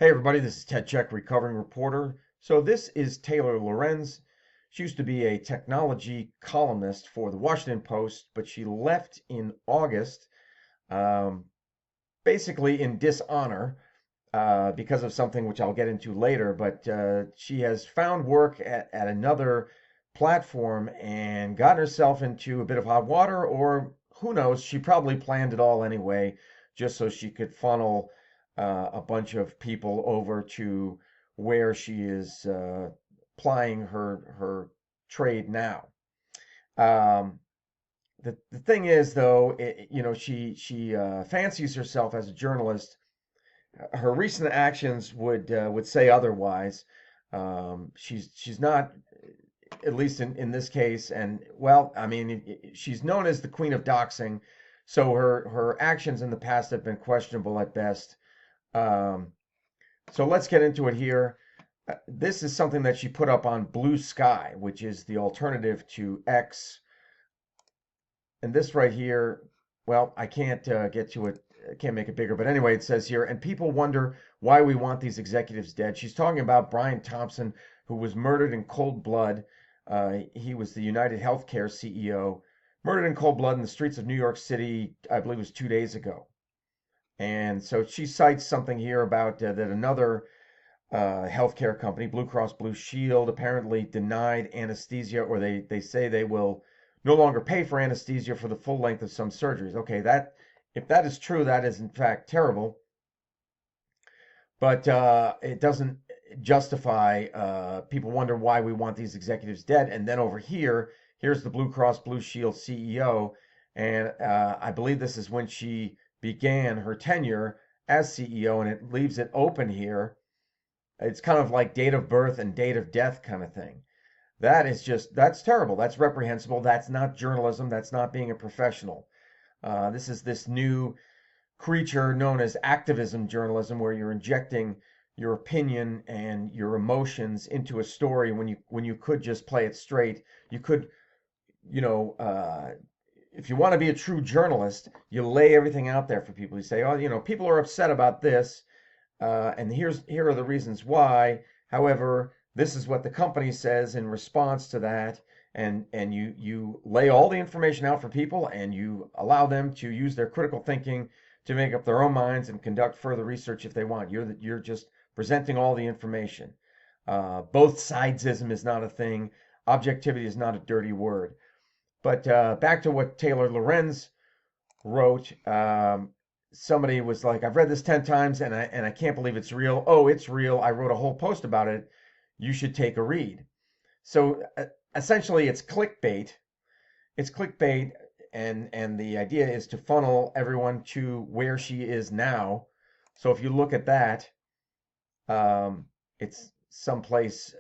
Hey everybody, this is Ted Check, recovering reporter. So this is Taylor Lorenz. She used to be a technology columnist for the Washington Post, but she left in August, um, basically in dishonor because of something which I'll get into later. But she has found work at another platform and gotten herself into a bit of hot water, or who knows, she probably planned it all anyway, just so she could funnel a bunch of people over to where she is plying her trade now. Um, the thing is, though, she fancies herself as a journalist. Her recent actions would say otherwise. She's not, at least in this case, and well, I mean, she's known as the queen of doxing, so her actions in the past have been questionable at best. Um, so let's get into it here. This is something that she put up on Blue Sky, which is the alternative to X. And this right here, well, I can't get to it. I can't make it bigger. But anyway, it says here, and people wonder why we want these executives dead. She's talking about Brian Thompson, who was murdered in cold blood. He was the United Healthcare CEO, murdered in cold blood in the streets of New York City, I believe it was 2 days ago. And so she cites something here about that another healthcare company, Blue Cross Blue Shield, apparently denied anesthesia, or they say they will no longer pay for anesthesia for the full length of some surgeries. Okay, that if that is true, that is in fact terrible, but it doesn't justify. People wonder why we want these executives dead, and then over here, here's the Blue Cross Blue Shield CEO, and I believe this is when she began her tenure as CEO, and it leaves it open here. It's kind of like date of birth and date of death kind of thing. That's terrible. That's reprehensible. That's not journalism. That's not being a professional. This is this new creature known as activism journalism, where you're injecting your opinion and your emotions into a story when you could just play it straight. You could, you know, if you want to be a true journalist, you lay everything out there for people. You say, oh, people are upset about this, and here are the reasons why. However, this is what the company says in response to that, and you lay all the information out for people, and you allow them to use their critical thinking to make up their own minds and conduct further research if they want. You're just presenting all the information. Both sidesism is not a thing. Objectivity is not a dirty word. But back to what Taylor Lorenz wrote. Somebody was like, I've read this 10 times and I can't believe it's real. Oh, it's real. I wrote a whole post about it. You should take a read. So essentially it's clickbait. It's clickbait, and the idea is to funnel everyone to where she is now. So if you look at that, it's someplace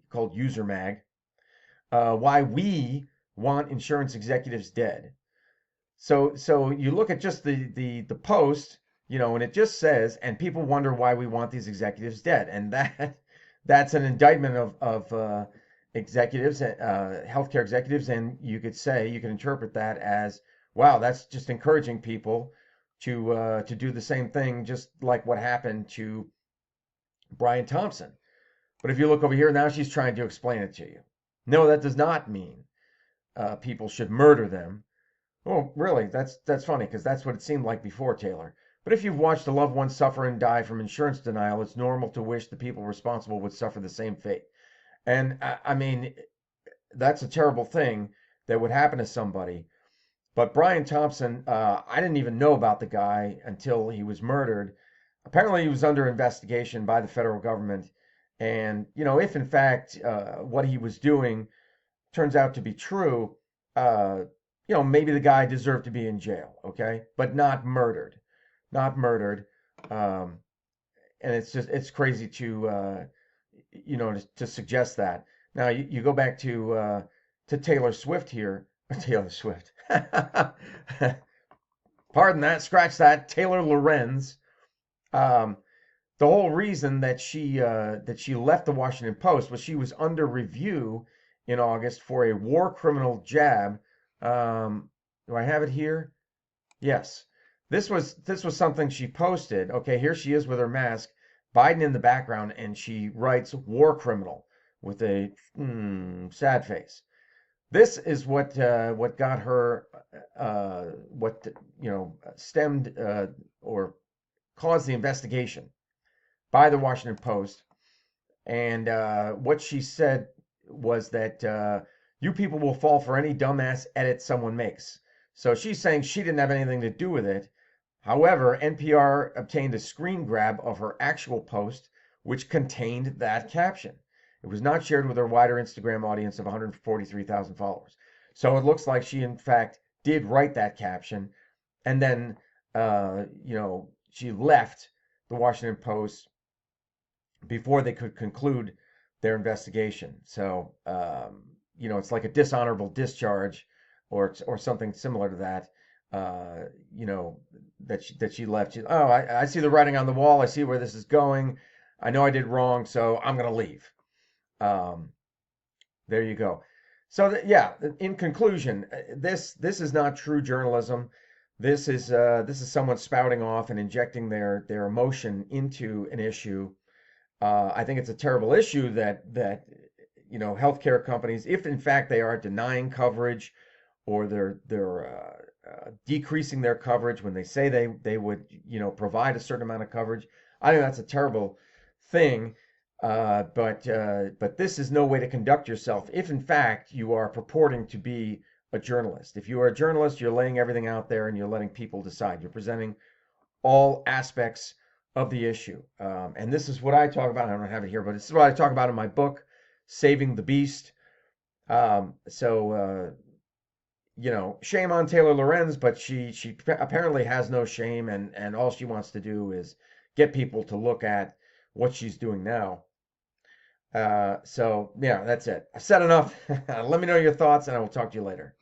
called User Mag. Why we want insurance executives dead. So you look at just the post, and it just says, and people wonder why we want these executives dead, and that's an indictment of executives, healthcare executives, and you could interpret that as, wow, that's just encouraging people to do the same thing, just like what happened to Brian Thompson. But if you look over here now, she's trying to explain it to you. No, that does not mean people should murder them. Oh, really? That's funny, because that's what it seemed like before, Taylor. But if you've watched a loved one suffer and die from insurance denial, it's normal to wish the people responsible would suffer the same fate. And I mean, that's a terrible thing that would happen to somebody. But Brian Thompson, I didn't even know about the guy until he was murdered. Apparently, he was under investigation by the federal government. And, if in fact what he was doing turns out to be true, maybe the guy deserved to be in jail, okay? But not murdered. Not murdered. Um, and it's crazy to suggest that. Now, you go back to Taylor Swift here. Taylor Swift. Pardon that, scratch that. Taylor Lorenz. Um, the whole reason that she left the Washington Post was she was under review in August for a war criminal jab. Do I have it here? Yes. This was something she posted. Okay, here she is with her mask. Biden in the background, and she writes "war criminal" with a sad face. This is what got her, what stemmed or caused the investigation by the Washington Post. And what she said was that you people will fall for any dumbass edit someone makes. So she's saying she didn't have anything to do with it. However, NPR obtained a screen grab of her actual post, which contained that caption. It was not shared with her wider Instagram audience of 143,000 followers. So it looks like she, in fact, did write that caption. And then, she left the Washington Post before they could conclude their investigation. So, it's like a dishonorable discharge or something similar to that. That she left. I see the writing on the wall. I see where this is going. I know I did wrong, so I'm going to leave. There you go. So in conclusion, this is not true journalism. This is someone spouting off and injecting their emotion into an issue. I think it's a terrible issue that healthcare companies, if in fact they are denying coverage or they're decreasing their coverage when they say they would provide a certain amount of coverage. I think that's a terrible thing. But this is no way to conduct yourself if in fact you are purporting to be a journalist. If you are a journalist, you're laying everything out there and you're letting people decide. You're presenting all aspects of the issue. And this is what I talk about. I don't have it here, but this is what I talk about in my book, Saving the Beast. Shame on Taylor Lorenz, but she apparently has no shame, and all she wants to do is get people to look at what she's doing now. That's it. I've said enough. Let me know your thoughts, and I will talk to you later.